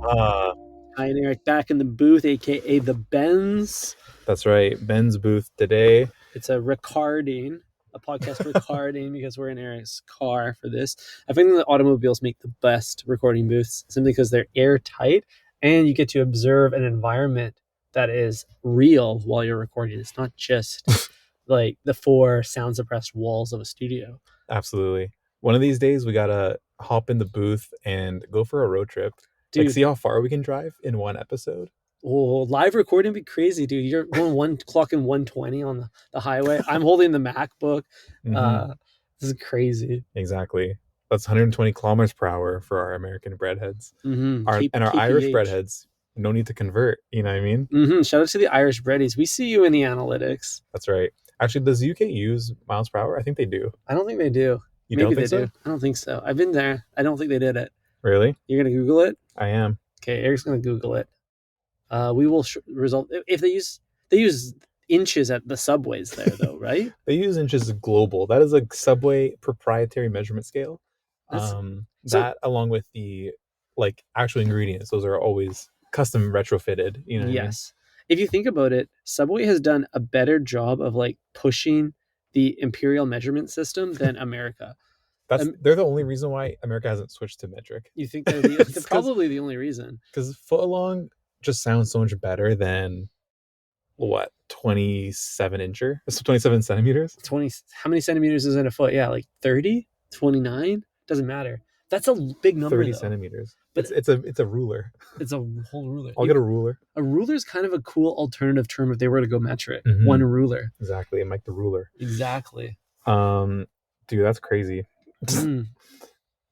Ah, Hi, and Eric back in the booth, aka the Benz. that's right. Ben's booth today. It's a podcast recording because we're in Eric's car for this. I think the automobiles make the best recording booths simply because they're airtight and you get to observe an environment that is real while you're recording. It's not just like the four sound suppressed walls of a studio. Absolutely. One of these days, we gotta hop in the booth and go for a road trip. Like, Dude, see how far we can drive in one episode. oh, live recording would be crazy, dude. You're going clocking 120 on the highway. I'm holding the MacBook. Hmm. Uh, this is crazy. Exactly. That's 120 kilometers per hour for our American breadheads. Our Irish KPH. breadheads, no need to convert. You know what I mean? Shout out to the Irish breadies. We see you in the analytics. That's right. Actually, does UK use miles per hour? I think they do. I don't think they do. You Maybe don't they think so? do. I don't think so. I've been there. I don't think they did it. Really? You're gonna Google it? I am. Okay, Eric's gonna Google it. We will result if they use inches at the subways there though, right? They use inches global. That is a Subway proprietary measurement scale. That's so That along with the like actual ingredients, those are always custom retrofitted. You know what I mean? yes. If you think about it, Subway has done a better job of like pushing the imperial measurement system than America. They're the only reason why America hasn't switched to metric. You think they're probably the only reason? Because footlong just sounds so much better than what 27 incher, so 27 centimeters. 20. How many centimeters is in a foot? Yeah, like 30, 29. Doesn't matter. That's a big number. 30 though. centimeters. But it's a ruler. It's a whole ruler. I'll get a ruler. A ruler is kind of a cool alternative term if they were to go metric. Mhm. One ruler. Exactly. And like the ruler. Exactly. Dude, that's crazy. Mm.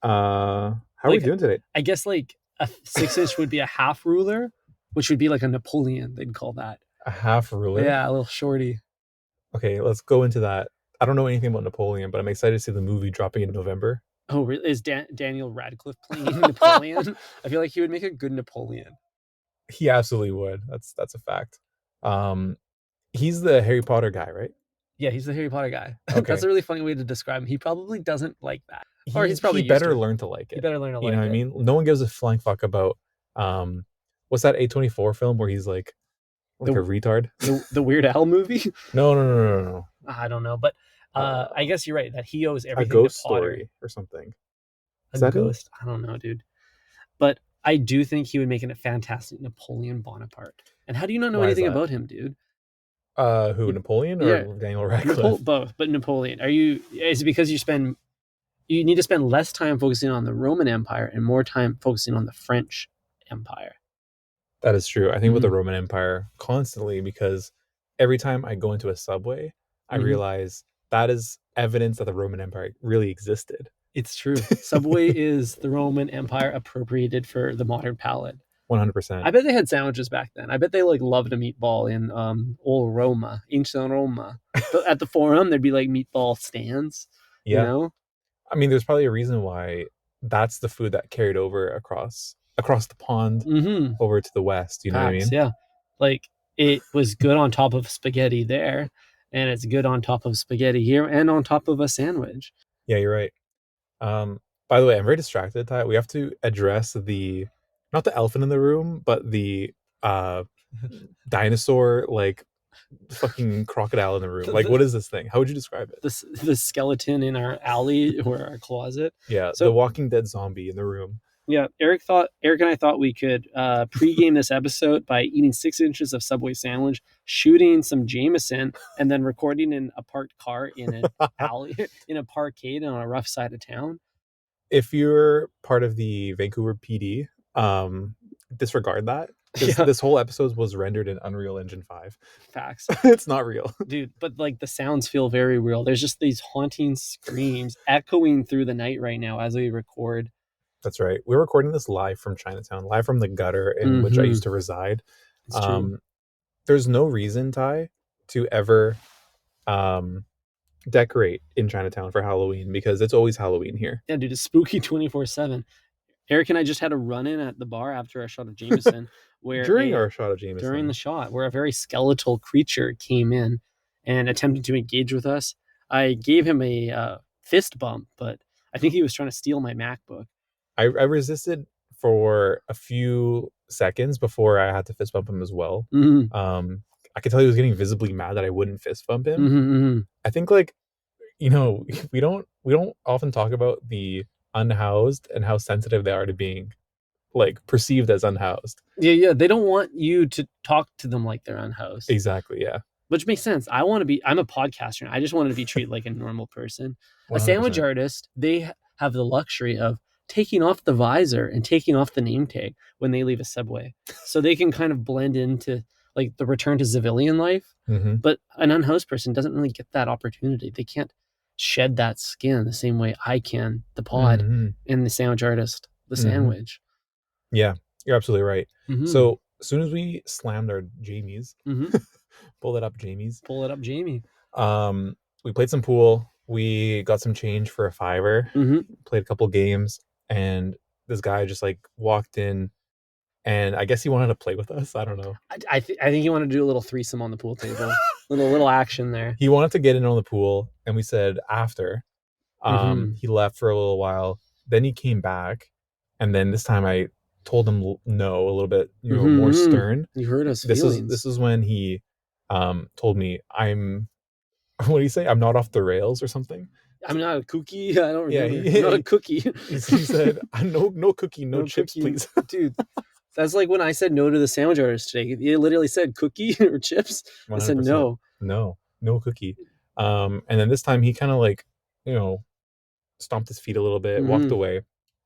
How are we doing today? I guess like a 6-inch would be a half ruler, which would be like a Napoleon. They'd call that A half ruler. Yeah, a little shorty. Okay, let's go into that. I don't know anything about Napoleon, but I'm excited to see the movie dropping in November. Oh, really? Is Daniel Radcliffe playing Napoleon? I feel like he would make a good Napoleon. He absolutely would. That's a fact. He's the Harry Potter guy, right? Yeah, he's the Harry Potter guy. Okay. That's a really funny way to describe him. He probably doesn't like that. Or he's probably better learn to like it. He better learn to like it. You know what I mean? No one gives a flying fuck about what's that A24 film where he's like a retard? The Weird Al movie? No. I don't know, but I guess you're right that he owes everything a ghost to Potter. Story or something. Is that ghost? I don't know, dude. But I do think he would make a fantastic Napoleon Bonaparte. And how do you not know anything about him, dude? Who, Napoleon or Daniel Radcliffe? Both, but Napoleon. Is it because you need to spend less time focusing on the Roman Empire and more time focusing on the French Empire? That is true. I think with the Roman Empire constantly, because every time I go into a subway, I realize that is evidence that the Roman Empire really existed. It's true. Subway is the Roman Empire appropriated for the modern palate. 100%. I bet they had sandwiches back then. I bet they like loved a meatball in old Roma, ancient Roma. At the Forum, there'd be like meatball stands. Yeah. You know? I mean, there's probably a reason why that's the food that carried over across the pond over to the west. You know what I mean? Yeah. Like it was good on top of spaghetti there, and it's good on top of spaghetti here, and on top of a sandwich. Yeah, you're right. By the way, I'm very distracted, Ty. We have to address not the elephant in the room, but the dinosaur, like fucking crocodile in the room. Like, what is this thing? How would you describe it? The skeleton in our alley or our closet. Yeah, so, the Walking Dead zombie in the room. Yeah, Eric and I thought we could pregame this episode by eating 6 inches of Subway sandwich, shooting some Jameson, and then recording in a parked car in an alley, in a parkade on a rough side of town. If you're part of the Vancouver PD, disregard that. This whole episode was rendered in Unreal Engine 5. Facts. It's not real. Dude, but like the sounds feel very real. There's just these haunting screams echoing through the night right now as we record. That's right. We're recording this live from Chinatown, live from the gutter in which I used to reside. There's no reason, Ty, to ever decorate in Chinatown for Halloween because it's always Halloween here. Yeah, dude, it's spooky 24/7. Eric and I just had a run-in at the bar after our shot of Jameson. During the shot, where a very skeletal creature came in and attempted to engage with us. I gave him a fist bump, but I think he was trying to steal my MacBook. I resisted for a few seconds before I had to fist bump him as well. Mm-hmm. I could tell he was getting visibly mad that I wouldn't fist bump him. Mm-hmm. I think like, we don't often talk about the unhoused and how sensitive they are to being like perceived as unhoused. Yeah. They don't want you to talk to them like they're unhoused. Exactly. Yeah. Which makes sense. I'm a podcaster, and I just wanted to be treated like a normal person. A sandwich 100%. artist, they have the luxury of taking off the visor and taking off the name tag when they leave a subway. So they can kind of blend into like the return to civilian life. Mm-hmm. But an unhoused person doesn't really get that opportunity. They can't shed that skin the same way I can, the pod, Mm-hmm. and the sandwich artist, the Mm-hmm. sandwich. Yeah, you're absolutely right. Mm-hmm. So as soon as we slammed our Jamies, Mm-hmm. pull it up, Jamies. Pull it up, Jamie. We played some pool. We got some change for a $5. Mm-hmm. Played a couple games, and this guy just like walked in, and I guess he wanted to play with us. I don't know. I think you want to do a little threesome on the pool table. little action there. He wanted to get in on the pool, and we said after. Mm-hmm. He left for a little while. Then he came back, and then this time I told him no a little bit, more stern. You hurt us. This is when he told me I'm what do you say? I'm not off the rails or something. I'm not a cookie. I don't Yeah, remember. I'm not a cookie. He said, no cookie, no chips, cookie. please. Dude, that's like when I said no to the sandwich artist today. He literally said cookie or chips. 100%. I said no. No cookie. And then this time he kind of like, stomped his feet a little bit, walked away,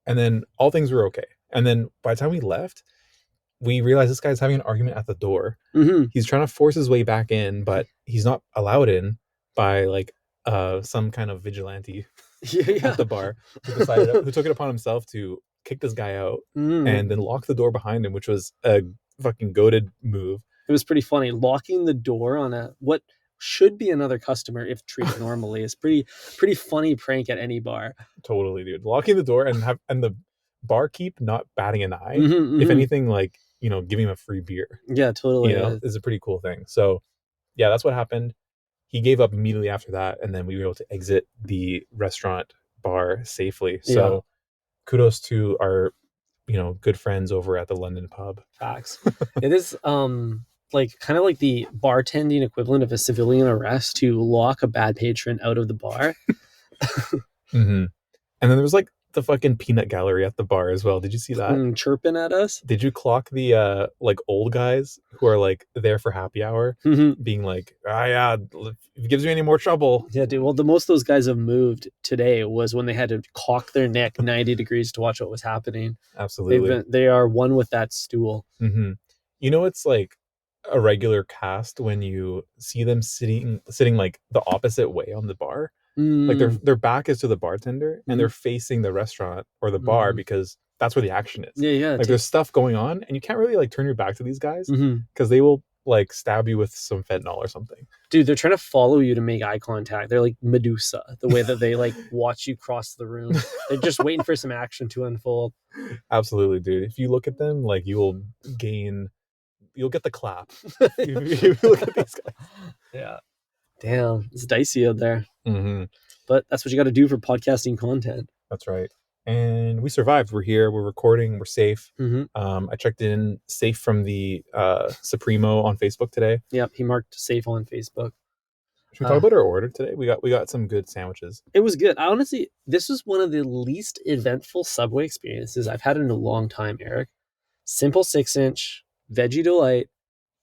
and then all things were okay. And then by the time we left, we realized this guy's having an argument at the door. Mm-hmm. He's trying to force his way back in, but he's not allowed in by like some kind of vigilante at the bar who took it upon himself to kick this guy out and then lock the door behind him, which was a fucking goated move. It was pretty funny. Locking the door on what should be another customer if treated normally is pretty funny prank at any bar. Totally, dude. Locking the door and the barkeep not batting an eye. Mm-hmm. If anything, like, giving him a free beer. Yeah, totally. Is a pretty cool thing. So yeah, that's what happened. He gave up immediately after that, and then we were able to exit the restaurant bar safely. So kudos to our, good friends over at the London pub. Facts. It is like kind of like the bartending equivalent of a civilian arrest to lock a bad patron out of the bar. Mm-hmm. And then there was like the fucking peanut gallery at the bar as well. Did you see that? Chirping at us. Did you clock the like old guys who are like there for happy hour, being like, yeah, if it gives you any more trouble? Yeah, dude. Well, the most those guys have moved today was when they had to cock their neck 90 degrees to watch what was happening. Absolutely. They are one with that stool. Mm-hmm. It's like a regular cast when you see them sitting like the opposite way on the bar. Like their back is to the bartender and they're facing the restaurant or the bar because that's where the action is. Yeah. Like there's stuff going on and you can't really like turn your back to these guys because they will like stab you with some fentanyl or something. Dude, they're trying to follow you to make eye contact. They're like Medusa, the way that they like watch you cross the room. They're just waiting for some action to unfold. Absolutely, dude. If you look at them, like you'll get the clap. If you look at these guys. Yeah. Damn, it's dicey out there. Mm-hmm. But that's what you got to do for podcasting content. That's right. And we survived. We're here. We're recording. We're safe. Mm-hmm. I checked in safe from the Supremo on Facebook today. Yep, he marked safe on Facebook. Should we talk about our order today? We got some good sandwiches. It was good. Honestly, this was one of the least eventful Subway experiences I've had in a long time, Eric. Simple 6-inch, veggie delight,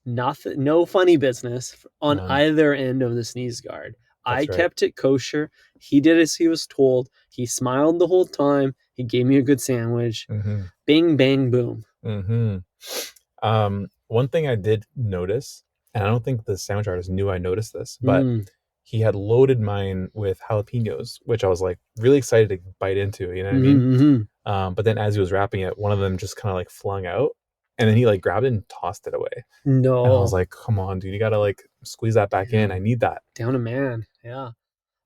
nothing, no funny business on either end of the sneeze guard. I kept it kosher. He did as he was told. He smiled the whole time. He gave me a good sandwich. Bing, bang, boom. One thing I did notice, and I don't think the sandwich artist knew I noticed this, but he had loaded mine with jalapenos, which I was like really excited to bite into. You know what I mean? But then as he was wrapping it, one of them just kind of like flung out. And then he like grabbed it and tossed it away. No. And I was like, come on, dude, you gotta like squeeze that back in. I need that. Down a man. Yeah.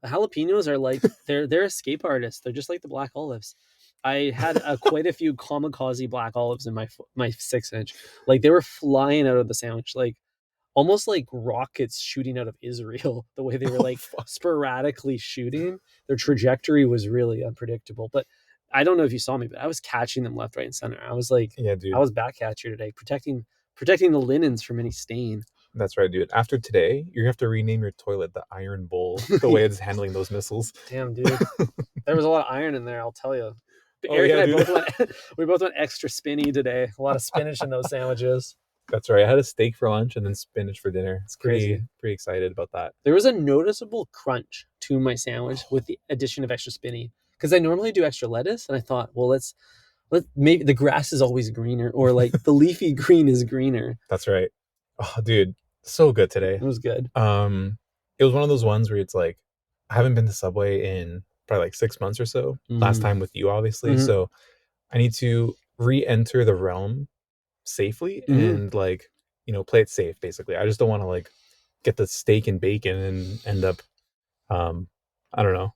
The jalapenos are like they're escape artists. They're just like the black olives. I had quite a few kamikaze black olives in my 6-inch. Like they were flying out of the sandwich, like almost like rockets shooting out of Israel. The way they were like sporadically shooting, their trajectory was really unpredictable. But I don't know if you saw me, but I was catching them left, right, and center. I was like, Yeah, I dude. was back catcher today, protecting the linens from any stain. That's right, dude. After today, you're gonna have to rename your toilet the Iron Bowl, the way it's handling those missiles. Damn, dude. There was a lot of iron in there, I'll tell you. Oh Eric and yeah, I dude. both went we both went extra spinny today. A lot of spinach in those sandwiches. That's right. I had a steak for lunch and then spinach for dinner. It's crazy. Pretty excited about that. There was a noticeable crunch to my sandwich with the addition of extra spinny. Because I normally do extra lettuce, and I thought, well, let's maybe the grass is always greener, or like the leafy green is greener. That's right. Oh, dude, so good today. It was good. It was one of those ones where it's like, I haven't been to Subway in probably like 6 months or so. Last time with you, obviously. So I need to re-enter the realm safely and like, play it safe. Basically, I just don't want to like get the steak and bacon and end up, I don't know,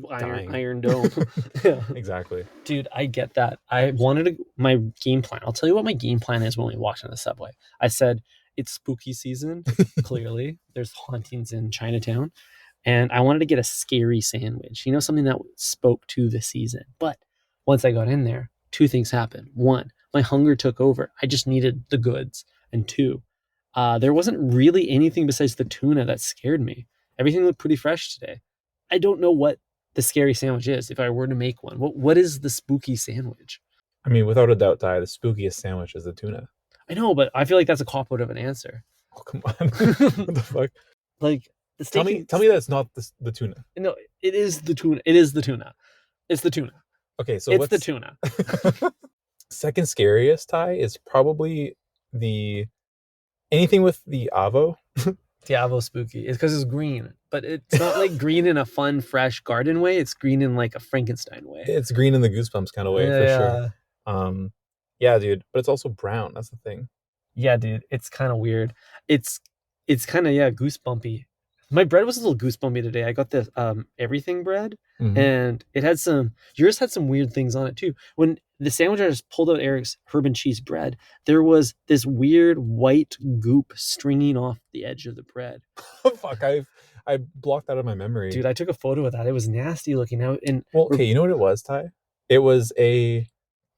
Iron Dome. Yeah. Exactly. Dude, I get that. My game plan. I'll tell you what my game plan is when we walk on the subway. I said, it's spooky season. Clearly, there's hauntings in Chinatown. And I wanted to get a scary sandwich, something that spoke to the season. But once I got in there, two things happened. One, my hunger took over. I just needed the goods. And two, there wasn't really anything besides the tuna that scared me. Everything looked pretty fresh today. I don't know what the scary sandwich is if I were to make one. What is the spooky sandwich? I mean, without a doubt, Ty, the spookiest sandwich is the tuna. I know, but I feel like that's a cop-out of an answer. Oh, come on. What the fuck? Like, the steak tell me that's not the tuna. No, it is the tuna. It is the tuna. It's the tuna. Okay, so it's the tuna. Second scariest, Ty, is probably anything with the avo. The avo spooky. It's because it's green, but it's not like green in a fun, fresh garden way. It's green in like a Frankenstein way. It's green in the Goosebumps kind of way, for sure. Yeah, dude, but it's also brown. That's the thing. Yeah, dude, it's kind of weird. It's kind of goosebumpy. My bread was a little goosebumpy today. I got this everything bread, and it had yours had some weird things on it too. When the sandwich artist pulled out Eric's herb and cheese bread, there was this weird white goop stringing off the edge of the bread. Oh, fuck, I blocked that out of my memory. Dude, I took a photo of that. It was nasty looking. Okay, you know what it was, Ty? It was a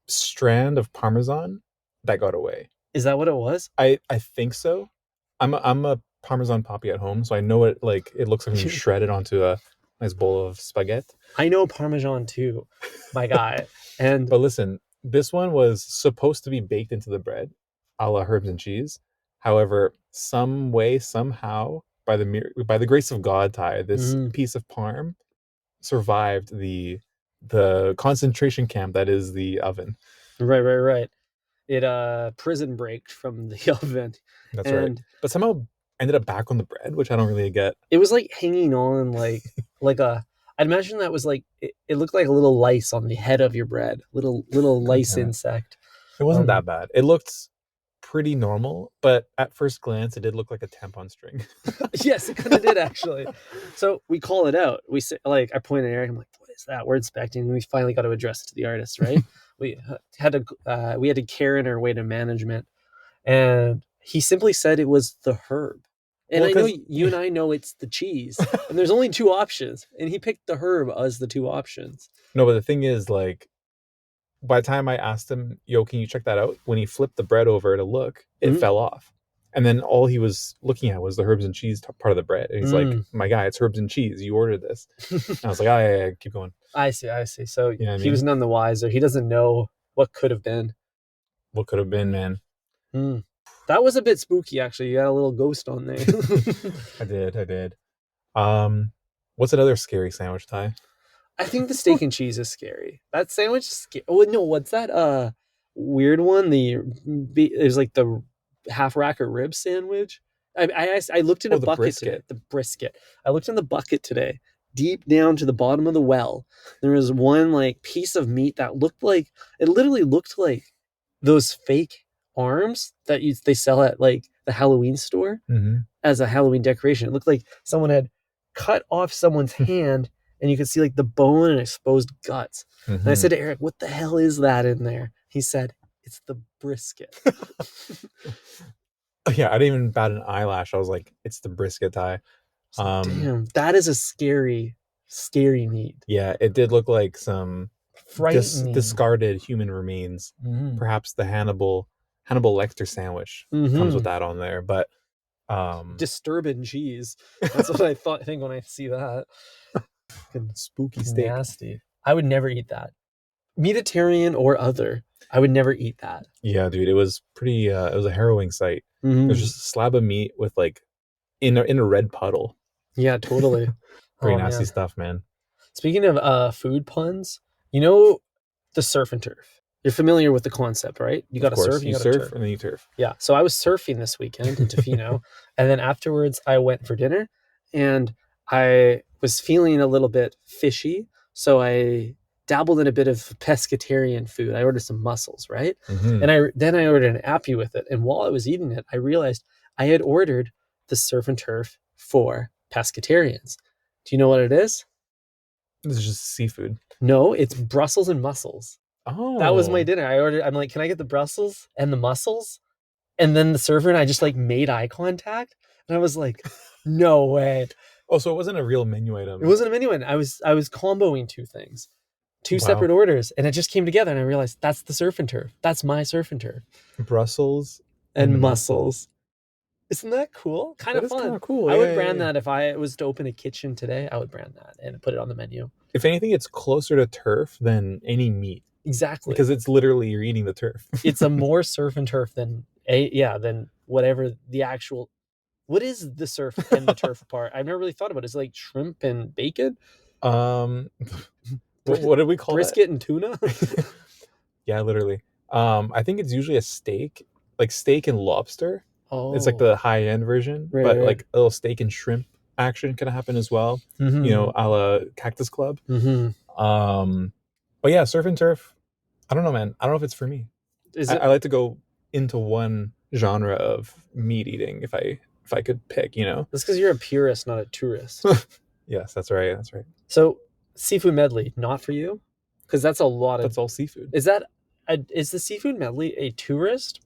strand of Parmesan that got away. Is that what it was? I think so. I'm a Parmesan poppy at home, so I know it looks like you shredded onto a nice bowl of spaghetti. I know Parmesan too, my guy. But listen, this one was supposed to be baked into the bread, a la herbs and cheese. However, some way, somehow, by the grace of God, Ty, this piece of parm survived the concentration camp that is the oven. Right. It prison braked from the oven. That's right. But somehow ended up back on the bread, which I don't really get. It was like hanging on like I'd imagine that was like it looked like a little lice on the head of your bread. Little lice insect. It wasn't that bad. It looked pretty normal, but at first glance it did look like a tampon string. Yes, it kind of did actually. So we call it out. We say, like, I point at Eric, I'm like, what is that? We're inspecting, and we finally got to address it to the artist, right? we had to Karen our way to management, and he simply said it was the herb. And I know you and I know it's the cheese, and there's only two options, and he picked the herb as the two options. No, but the thing is, like, by the time I asked him, yo, can you check that out? When he flipped the bread over to look, it fell off. And then all he was looking at was the herbs and cheese part of the bread. And he's like, my guy, it's herbs and cheese. You ordered this. And I was like, oh, yeah, keep going. I see. So you know he was none the wiser. He doesn't know what could have been. What could have been, man. That was a bit spooky, actually. You got a little ghost on there. I did. What's another scary sandwich, Ty? I think the steak and cheese is scary. That sandwich is scary. Oh, no, what's that weird one? There's like the half rack of rib sandwich. I looked in a bucket today. The brisket. I looked in the bucket today, deep down to the bottom of the well. There was one like piece of meat that literally looked like those fake arms that they sell at like the Halloween store as a Halloween decoration. It looked like someone had cut off someone's hand, and you could see like the bone and exposed guts. And I said to Eric, what the hell is that in there? He said, it's the brisket. Yeah, I didn't even bat an eyelash. I was like, it's the brisket, Ty. Damn, that is a scary meat. Yeah, it did look like some frightening. discarded human remains. Perhaps the Hannibal Lecter sandwich comes with that on there, but disturbing cheese. That's what I think when I see that. Spooky steak. Nasty. I would never eat that. Mediterranean or other. I would never eat that. Yeah, dude, it was pretty. It was a harrowing sight. It was just a slab of meat with like in a red puddle. Yeah, totally. Pretty nasty stuff, man. Speaking of food puns, you know the surf and turf. You're familiar with the concept, right? You got to surf, you got to surf, and then you turf. Yeah. So I was surfing this weekend in Tofino, and then afterwards I went for dinner, and I was feeling a little bit fishy, so I dabbled in a bit of pescatarian food. I ordered some mussels, right? And I ordered an appy with it, and while I was eating it, I realized I had ordered the surf and turf for pescatarians. Do you know what it is? This is just seafood. No, it's Brussels and mussels. Oh, that was my dinner. I'm like, can I get the Brussels and the mussels? And then the server and I just like made eye contact, and I was like, no way. Oh, so it wasn't a real menu item. It wasn't a menu item. I was comboing two things, two separate orders, and it just came together, and I realized that's the surf and turf. That's my surf and turf. Brussels and mussels. Isn't that cool? Kind of fun. Kind of cool. I would brand that if I was to open a kitchen today. I would brand that and put it on the menu. If anything, it's closer to turf than any meat. Exactly. Because it's literally you're eating the turf. It's a more surf and turf than whatever the actual. What is the surf and the turf part? I've never really thought about it. Is it like shrimp and bacon? What did we call brisket and tuna? Yeah, literally. I think it's usually a steak, like steak and lobster. Oh, it's like the high end version, but like a little steak and shrimp action can happen as well. You know, a la Cactus Club. But yeah, surf and turf. I don't know, man. I don't know if it's for me. I like to go into one genre of meat eating if I could pick, you know. That's because you're a purist, not a tourist. Yes, that's right. That's right. So seafood medley, not for you, because that's a lot of. That's all seafood. Is the seafood medley a tourist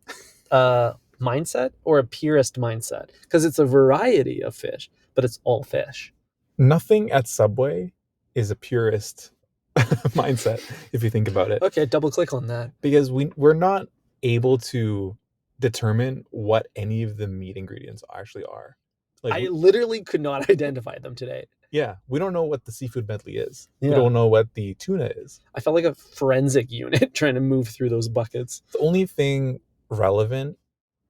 mindset or a purist mindset? Because it's a variety of fish, but it's all fish. Nothing at Subway is a purist mindset if you think about it. Okay, double click on that. Because we're not able to determine what any of the meat ingredients actually are. Like I literally could not identify them today. Yeah, we don't know what the seafood medley is. Yeah. We don't know what the tuna is. I felt like a forensic unit trying to move through those buckets. The only thing relevant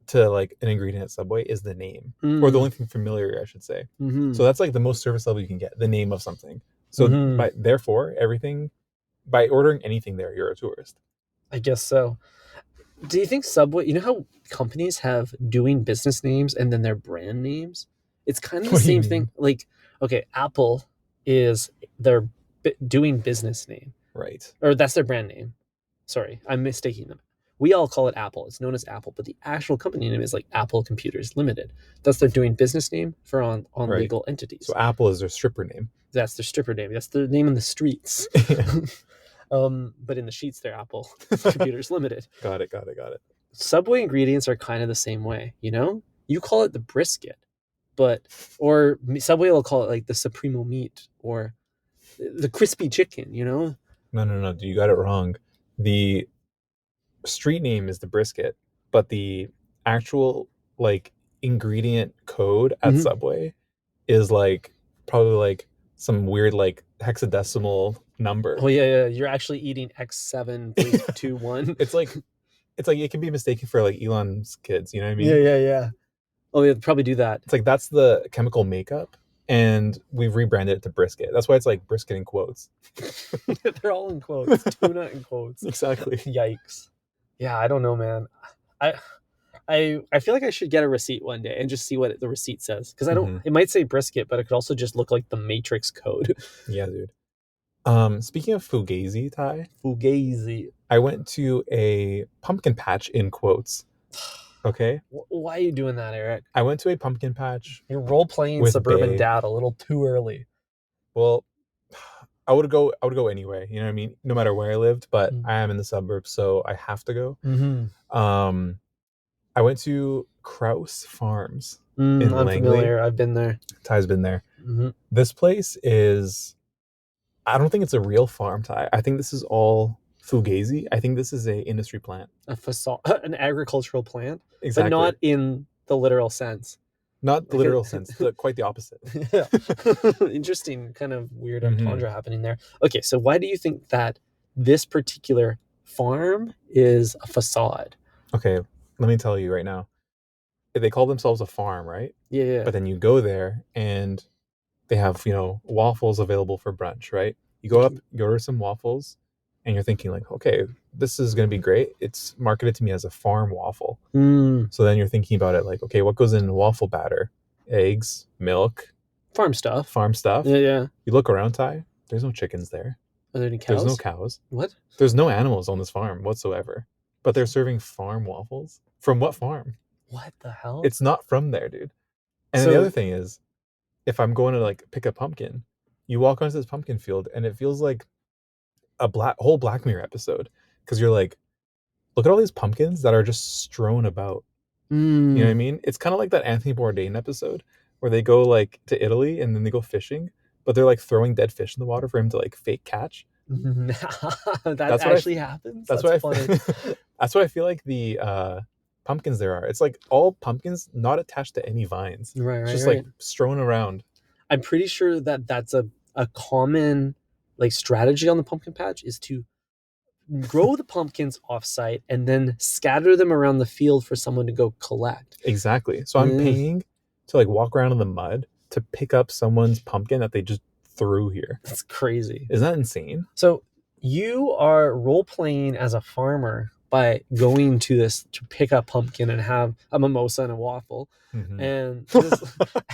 to like an ingredient at Subway is the name, or the only thing familiar, I should say. So that's like the most surface level you can get, the name of something. So therefore, by ordering anything there, you're a tourist. I guess so. Do you think Subway, you know how companies have doing business names and then their brand names? It's kind of the same thing. Like, okay, Apple is their doing business name. Right. Or that's their brand name. Sorry, I'm mistaking them. We all call it Apple. It's known as Apple, but the actual company name is like Apple Computers Limited. That's their doing business name for on legal entities. So Apple is their stripper name. That's their stripper name. That's their name in the streets. But in the sheets, they're Apple Computers Limited. Got it. Subway ingredients are kind of the same way, you know? You call it the brisket, or Subway will call it like the Supremo meat or the crispy chicken, you know? No. You got it wrong. The street name is the brisket, but the actual like ingredient code at Subway is like probably like some weird like hexadecimal number. Oh yeah. You're actually eating X7.21. It's like it can be mistaken for like Elon's kids, you know what I mean? Yeah. Oh, they'd probably do that. It's like that's the chemical makeup, and we've rebranded it to brisket. That's why it's like brisket in quotes. They're all in quotes. Tuna in quotes. Exactly. Yikes. Yeah, I don't know, man. I feel like I should get a receipt one day and just see what the receipt says, because I don't. It might say brisket, but it could also just look like the Matrix code. Yeah, dude. Speaking of fugazi, Ty. Fugazi. I went to a pumpkin patch in quotes. Okay. Why are you doing that, Eric? I went to a pumpkin patch. You're role playing suburban dad a little too early. Well, I would go anyway. You know what I mean? No matter where I lived, but I am in the suburbs, so I have to go. I went to Kraus Farms in I'm Langley. familiar. I've been there. Ty's been there. This place is, I don't think it's a real farm tie. I think this is all fugazi. I think this is a industry plant. A facade, an agricultural plant, but Exactly. not in the literal sense. Not the literal sense, quite the opposite. Yeah. Interesting, kind of weird Mhm. entendre happening there. Okay, so why do you think that this particular farm is a facade? Okay, let me tell you right now. They call themselves a farm, right? Yeah. But then you go there and they have, waffles available for brunch, right? You go up, you order some waffles, and you're thinking like, okay, this is going to be great. It's marketed to me as a farm waffle. So then you're thinking about it like, okay, what goes in waffle batter? Eggs, milk, Farm stuff. farm stuff. Yeah. You look around, Ty, there's no chickens there. Are there any cows? There's no cows. What? There's no animals on this farm whatsoever. But they're serving farm waffles? From what farm? What the hell? It's not from there, dude. And then the other thing is, if I'm going to like pick a pumpkin, you walk onto this pumpkin field and it feels like a whole Black Mirror episode, because you're like, look at all these pumpkins that are just strewn about. You know what I mean? It's kind of like that Anthony Bourdain episode where they go like to Italy and then they go fishing, but they're like throwing dead fish in the water for him to like fake catch. That actually happens. That's what I feel like the pumpkins there are. It's like all pumpkins not attached to any vines. Right. It's just like strewn around. I'm pretty sure that that's a common like strategy on the pumpkin patch is to grow the pumpkins offsite and then scatter them around the field for someone to go collect. Exactly. So I'm paying to like walk around in the mud to pick up someone's pumpkin that they just threw here. That's crazy. Isn't that insane? So you are role playing as a farmer by going to this to pick up pumpkin and have a mimosa and a waffle. And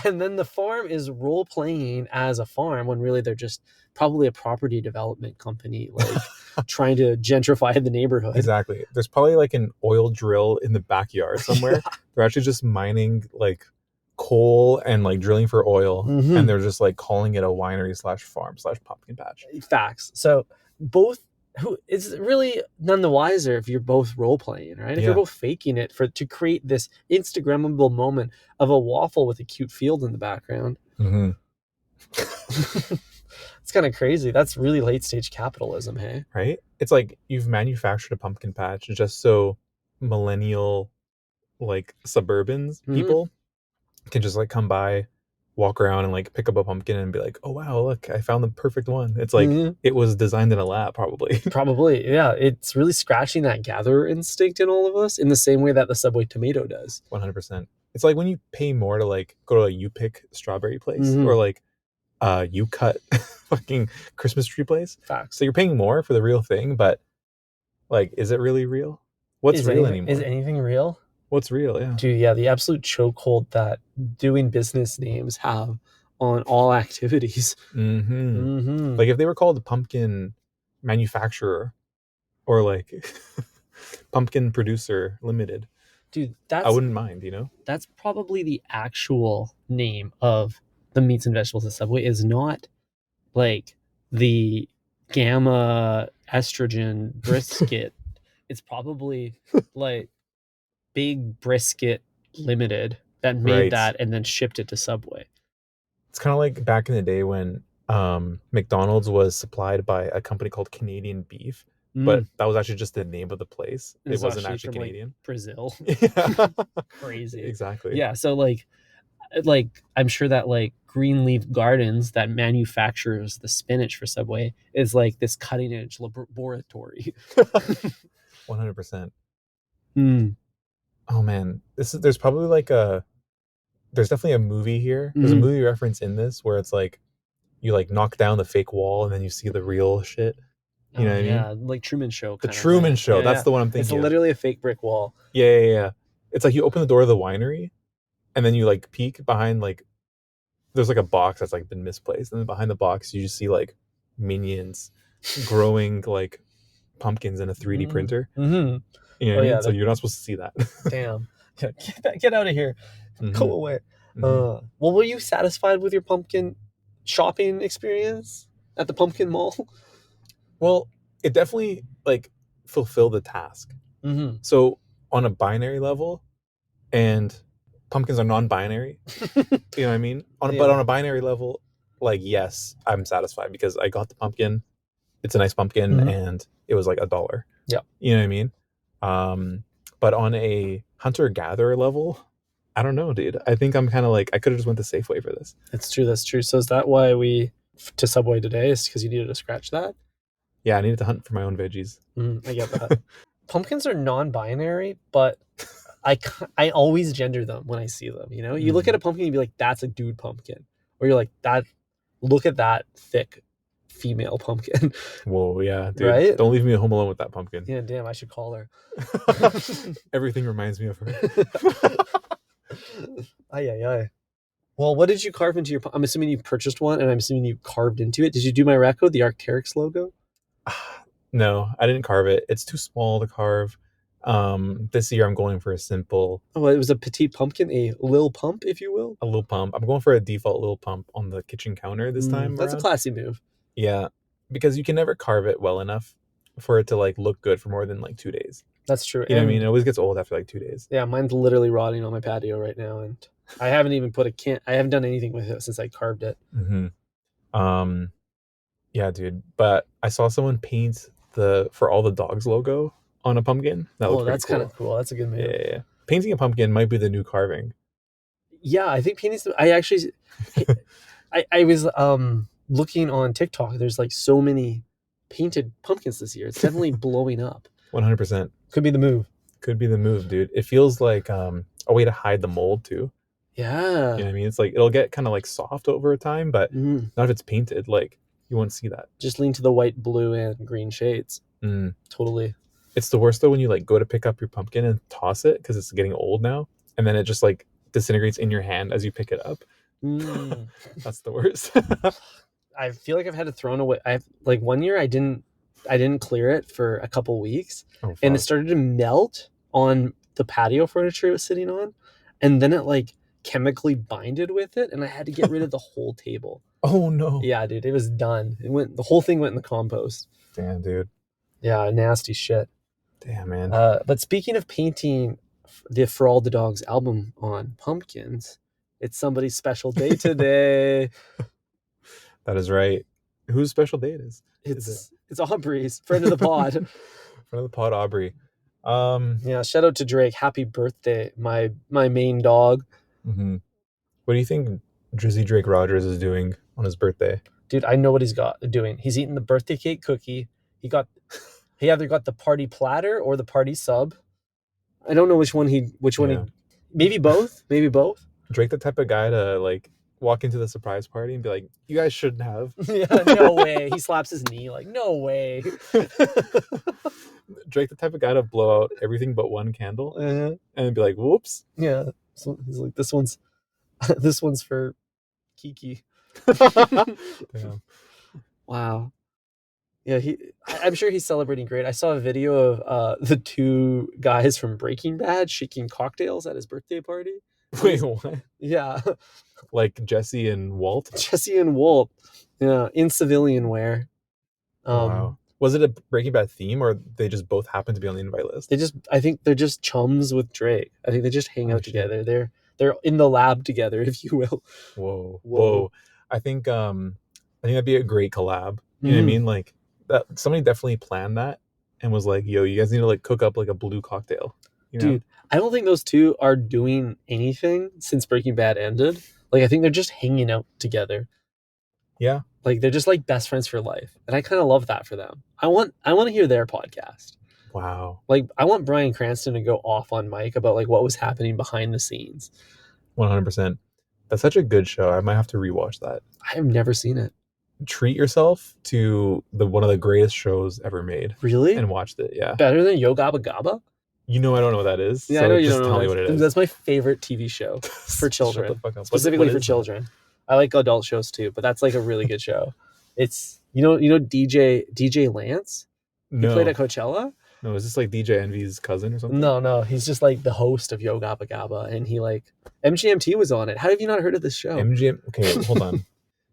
and then the farm is role playing as a farm when really they're just probably a property development company like trying to gentrify the neighborhood. Exactly. There's probably like an oil drill in the backyard somewhere. They're actually just mining like coal and like drilling for oil, and they're just like calling it a winery / farm / pumpkin patch. Facts. So both, it's really none the wiser if you're both role playing, right? If you're both faking it to create this Instagrammable moment of a waffle with a cute field in the background. It's kind of crazy. That's really late stage capitalism, hey? Right? It's like you've manufactured a pumpkin patch just so millennial like suburbans people can just like come by, walk around and like pick up a pumpkin and be like, oh wow, look, I found the perfect one. It's like it was designed in a lab, probably. Probably, yeah. It's really scratching that gatherer instinct in all of us in the same way that the Subway tomato does. 100%. It's like when you pay more to like go to a You Pick strawberry place or like You Cut fucking Christmas tree place. Facts. So you're paying more for the real thing, but like, is it really real? What's real anymore? Is anything real? What's real? Yeah. Dude, yeah, the absolute chokehold that doing business names have on all activities. Like if they were called pumpkin manufacturer or like pumpkin producer limited, dude, I wouldn't mind, That's probably the actual name of the meats and vegetables at Subway, is not like the gamma estrogen brisket. It's probably like Big Brisket Limited that made that and then shipped it to Subway. It's kind of like back in the day when McDonald's was supplied by a company called Canadian Beef, but that was actually just the name of the place. It wasn't actually from, Canadian. Like, Brazil. Crazy. Exactly. Yeah. So like I'm sure that like Greenleaf Gardens that manufactures the spinach for Subway is like this cutting edge laboratory. 100%. Oh man, there's probably like there's definitely a movie here. There's a movie reference in this where it's like you like knock down the fake wall and then you see the real shit. You know what I mean? Yeah, like Truman Show. The Truman Show. That's the one I'm thinking. It's literally a fake brick wall. Yeah. It's like you open the door of the winery, and then you like peek behind like there's like a box that's like been misplaced, and then behind the box you just see like minions growing like pumpkins in a 3D printer. You know what I mean? So you're not supposed to see that. Damn. Get out of here. Go away. Well, were you satisfied with your pumpkin shopping experience at the pumpkin mall? Well, it definitely like fulfilled the task. So on a binary level, and pumpkins are non-binary. You know what I mean? But on a binary level, like, yes, I'm satisfied because I got the pumpkin. It's a nice pumpkin, and it was like $1. Yeah. You know what I mean? But on a hunter-gatherer level, I don't know, dude. I think I'm kind of like, I could have just went to Safeway for this. That's true. So is that why we to Subway today? Is because you needed to scratch that? Yeah, I needed to hunt for my own veggies. I get that. Pumpkins are non-binary, but I always gender them when I see them. You know, you look at a pumpkin and be like, "That's a dude pumpkin," or you're like, "That, look at that thick female pumpkin." Whoa, yeah, dude. Right? Don't leave me home alone with that pumpkin. Yeah, damn, I should call her. Everything reminds me of her. Ay. Well, what did you carve into your? I'm assuming you purchased one, and I'm assuming you carved into it. Did you do my reco, the Arc'teryx logo? No, I didn't carve it. It's too small to carve. This year I'm going for a simple. Oh, it was a petite pumpkin, a lil pump, if you will. A little pump. I'm going for a default little pump on the kitchen counter this time. That's a classy move. Yeah, because you can never carve it well enough for it to like look good for more than like 2 days. That's true. You know what I mean? It always gets old after like 2 days. Yeah, mine's literally rotting on my patio right now, and I haven't even put I haven't done anything with it since I carved it. Yeah, dude. But I saw someone paint the For All the Dogs logo on a pumpkin. That's kind of cool. That's a good move. Yeah. Painting a pumpkin might be the new carving. Yeah, I think painting. I actually, I was looking on TikTok. There's like so many painted pumpkins this year. It's definitely blowing up. 100%. Could be the move. Could be the move, dude. It feels like a way to hide the mold too. Yeah. You know what I mean? It's like it'll get kind of like soft over time, but not if it's painted. Like you won't see that. Just lean to the white, blue, and green shades. Totally. It's the worst though when you like go to pick up your pumpkin and toss it because it's getting old now, and then it just like disintegrates in your hand as you pick it up. That's the worst. I feel like I've had it thrown away. Like one year I didn't clear it for a couple weeks, and it started to melt on the patio furniture it was sitting on, and then it like chemically binded with it, and I had to get rid of the whole table. Oh no. Yeah, dude, it was done. The whole thing went in the compost. Damn, dude. Yeah, nasty shit. Damn, man. But speaking of painting the For All the Dogs album on pumpkins, it's somebody's special day today. That is right. Whose special day it is? It's Aubrey's, friend of the pod. Friend of the pod, Aubrey. Yeah, shout out to Drake. Happy birthday, my main dog. What do you think Drizzy Drake Rogers is doing on his birthday? Dude, I know what he's doing. He's eating the birthday cake cookie. He either got the party platter or the party sub. I don't know which one he maybe both. Drake the type of guy to like walk into the surprise party and be like, you guys shouldn't have. Yeah, no way. He slaps his knee like, no way. Drake the type of guy to blow out everything but one candle and be like, whoops. Yeah. So he's like, this one's for Kiki. Damn. Wow. Yeah, I'm sure he's celebrating great. I saw a video of the two guys from Breaking Bad shaking cocktails at his birthday party. Wait, what? Yeah. Like Jesse and Walt? Jesse and Walt. Yeah, in civilian wear. Wow. Was it a Breaking Bad theme, or they just both happen to be on the invite list? I think they're just chums with Drake. I think they just hang out together. They're in the lab together, if you will. Whoa. I think that'd be a great collab. You know what I mean? Like that somebody definitely planned that and was like, yo, you guys need to like cook up like a blue cocktail. You know? Dude, I don't think those two are doing anything since Breaking Bad ended. Like I think they're just hanging out together. Yeah. Like they're just like best friends for life. And I kind of love that for them. I want to hear their podcast. Wow. Like I want Bryan Cranston to go off on Mike about like what was happening behind the scenes. 100%. That's such a good show. I might have to rewatch that. I have never seen it. Treat yourself to one of the greatest shows ever made. Really? And watched it. Yeah. Better than Yo Gabba Gabba? You know I don't know what that is. Yeah, so I know you just don't know. Tell me what it is. That's my favorite TV show for children. Shut the fuck up. Specifically for children. I like adult shows too, but that's like a really good show. It's you know DJ Lance? No. He played at Coachella? No, is this like DJ Envy's cousin or something? No. He's just like the host of Yo Gabba Gabba, and he like MGMT was on it. How have you not heard of this show? Okay, hold on.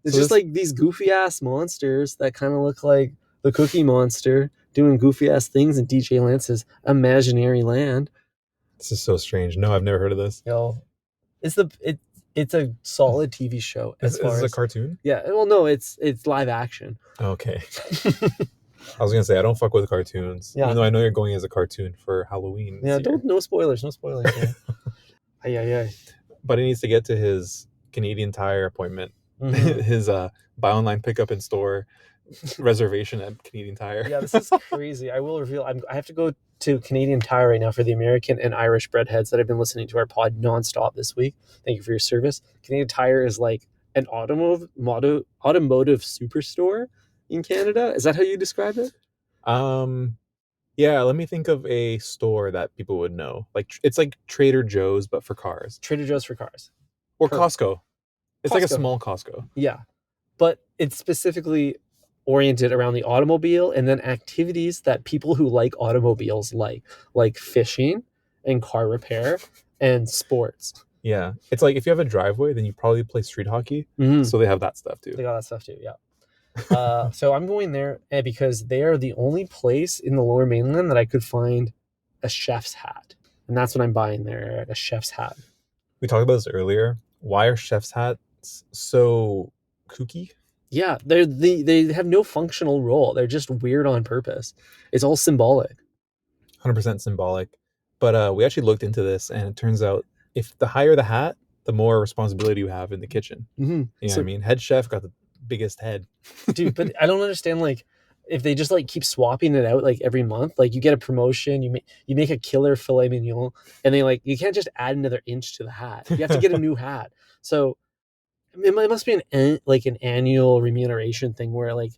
It's just like these goofy ass monsters that kind of look like the Cookie Monster doing goofy ass things in DJ Lance's imaginary land. This is so strange. No, I've never heard of this. Yo, It's a solid TV show Is as far this a as cartoon? yeah. Well, no, it's live action. Okay. I was gonna say I don't fuck with cartoons, Yeah. even though I know you're going as a cartoon for Halloween this Yeah, year. no spoilers, no spoilers. Yeah. Yeah. But he needs to get to his Canadian Tire appointment, his buy online pickup in store reservation at Canadian Tire. Yeah, this is crazy. I will reveal. I have to go to Canadian Tire right now for the American and Irish breadheads that have been listening to our pod nonstop this week. Thank you for your service. Canadian Tire is like an automotive superstore in Canada. Is that how you describe it? Yeah, let me think of a store that people would know. Like it's like Trader Joe's but for cars. Trader Joe's for cars. Or Costco. It's like a Costco. small Costco. Yeah. But it's specifically oriented around the automobile and then activities that people who like automobiles like fishing and car repair and sports. Yeah. It's like if you have a driveway, then you probably play street hockey. Mhm. So they have that stuff too. They got that stuff too, yeah. So I'm going there because they are the only place in the Lower Mainland that I could find a chef's hat. And that's what I'm buying there, a chef's hat. We talked about this earlier. Why are chef's hats so kooky? Yeah, they have no functional role. They're just weird on purpose. It's all symbolic. 100% symbolic. But we actually looked into this, and it turns out if the higher the hat, the more responsibility you have in the kitchen. Mm-hmm. You know what I mean? Head chef got the biggest head. Dude, but I don't understand, like, if they just like keep swapping it out like every month, like you get a promotion, you make a killer filet mignon, and they like you can't just add another inch to the hat. You have to get a new hat. So it must be an annual remuneration thing where like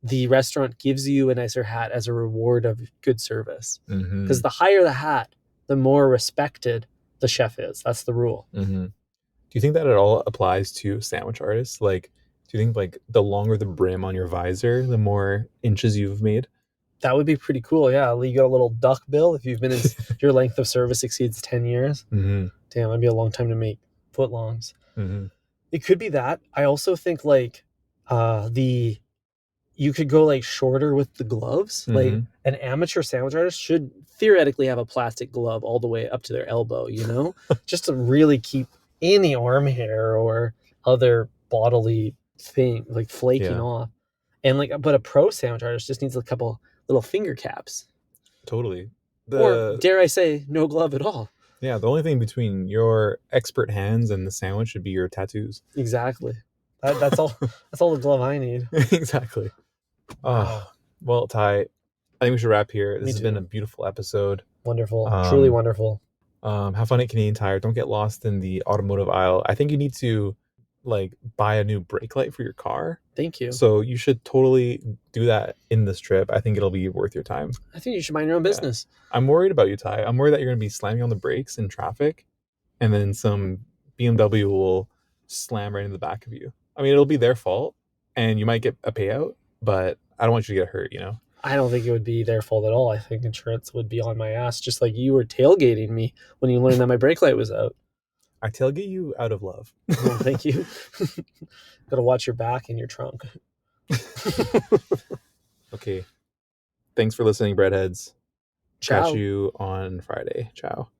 the restaurant gives you a nicer hat as a reward of good service. Because the higher the hat, the more respected the chef is. That's the rule. Do you think that at all applies to sandwich artists? Like, do you think like the longer the brim on your visor, the more inches you've made? That would be pretty cool. Yeah, you got a little duck bill if you've been in your length of service exceeds 10 years. Damn, that'd be a long time to make footlongs. It could be that. I also think like you could go like shorter with the gloves. Like an amateur sandwich artist should theoretically have a plastic glove all the way up to their elbow, you know, just to really keep any arm hair or other bodily thing like flaking off. And like, but a pro sandwich artist just needs a couple little finger caps. Totally. Or dare I say, no glove at all. Yeah, the only thing between your expert hands and the sandwich should be your tattoos. Exactly. That's all. That's all the glove I need. Exactly. Oh, well, Ty, I think we should wrap here. This has been a beautiful episode. Wonderful. Truly wonderful. Have fun at Canadian Tire. Don't get lost in the automotive aisle. I think you need to like buy a new brake light for your car. Thank you. So you should totally do that in this trip. I think it'll be worth your time. I think you should mind your own business. I'm worried about you, Ty. I'm worried that you're going to be slamming on the brakes in traffic and then some BMW will slam right in the back of you. I mean, it'll be their fault and you might get a payout, but I don't want you to get hurt, you know? I don't think it would be their fault at all. I think insurance would be on my ass, just like you were tailgating me when you learned that my brake light was out. I tailgate you out of love. Well, thank you. Got to watch your back and your trunk. Okay. Thanks for listening, breadheads. Ciao. Catch you on Friday. Ciao.